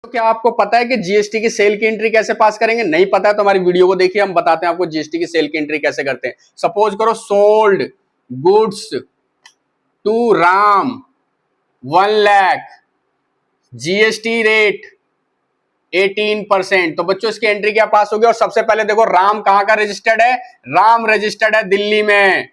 तो क्या आपको पता है कि जीएसटी की सेल की एंट्री कैसे पास करेंगे? नहीं पता है तो हमारी वीडियो को देखिए, हम बताते हैं आपको जीएसटी की सेल की एंट्री कैसे करते हैं। सपोज करो sold goods to Ram 1 lakh, GST rate 18%। तो बच्चों इसकी एंट्री क्या पास होगी? और सबसे पहले देखो राम कहां का रजिस्टर्ड है? राम रजिस्टर्ड है दिल्ली में,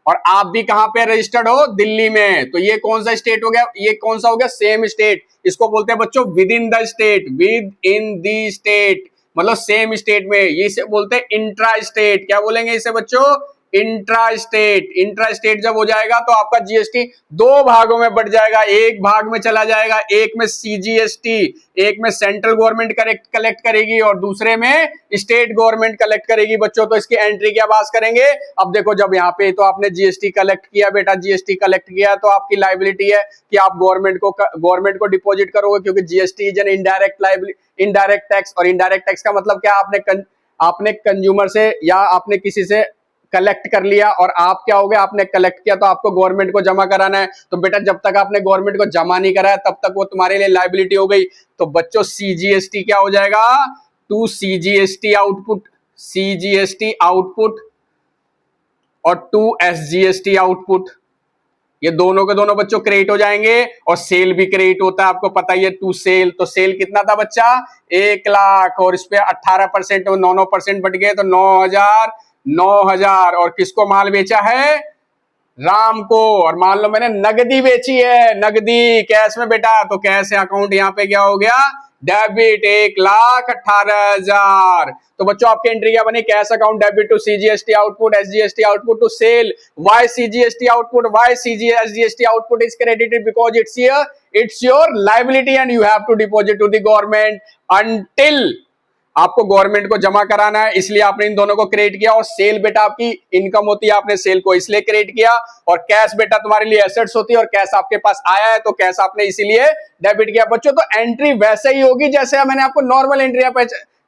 और आप भी कहां पे रजिस्टर्ड हो? दिल्ली में। तो ये कौन सा स्टेट हो गया? ये कौन सा हो गया? Same state. इसको बोलते हैं बच्चों with in the state, with in the state, मतलब सेम स्टेट में। ये इसे बोलते हैं इंट्रा स्टेट। क्या बोलेंगे इसे बच्चों? Intra state. इंट्रा स्टेट जब हो जाएगा तो आपका जीएसटी दो भागों में बढ़ जाएगा। एक भाग में चला जाएगा, एक में सीजीएसटी, एक में सेंट्रल गवर्नमेंट कलेक्ट करेगी और दूसरे में स्टेट गवर्नमेंट कलेक्ट करेगी बच्चों। तो इसकी एंट्री क्या पास करेंगे? अब देखो, जब यहाँ पे तो आपने जीएसटी कलेक्ट किया बेटा, जीएसटी कलेक्ट किया तो आपकी लायबिलिटी है कि आप गवर्नमेंट को डिपॉजिट करोगे, क्योंकि GST is an indirect liability, indirect tax. और इनडायरेक्ट टैक्स का मतलब क्या? आपने कंज्यूमर से या आपने किसी से कलेक्ट कर लिया, और आप क्या हो गया? आपने कलेक्ट किया तो आपको गवर्नमेंट को जमा कराना है। तो बेटा जब तक आपने गवर्नमेंट को जमा नहीं कराया तब तक वो तुम्हारे लिए लायबिलिटी हो गई। तो बच्चों सीजीएसटी क्या हो जाएगा? To CGST output, CGST output और टू एसजीएसटी आउटपुट, ये दोनों के दोनों बच्चों क्रिएट हो जाएंगे। और सेल भी क्रिएट होता है, आपको पता ही है, टू सेल। तो सेल कितना था बच्चा? 1 लाख, और इस पे 18% और 9% बढ़ गए तो 9,000। और किसको माल बेचा है? राम को। और मान लो मैंने नगदी बेची है, नगदी कैश में बेटा, तो कैश अकाउंट यहाँ पे क्या हो गया? डेबिट 1,18,000। तो बच्चों आपकी एंट्री क्या बनी? Cash account debit to CGST output, SGST output to sale. Why CGST output? Why SGST output is credited? Because it's your liability and you have to deposit to the government until आपको government को जमा कराना है, इसलिए आपने इन दोनों को create किया। और सेल बेटा आपकी इनकम होती है, आपने सेल को इसलिए क्रिएट किया। और कैश बेटा तुम्हारे लिए एसेट्स होती है, और कैश आपके पास आया है तो कैश आपने इसीलिए डेबिट किया बच्चों। तो एंट्री वैसे ही होगी जैसे मैंने आपको नॉर्मल एंट्री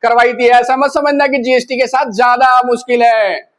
करवाई थी। ऐसा मत समझना कि जीएसटी के साथ ज्यादा मुश्किल है।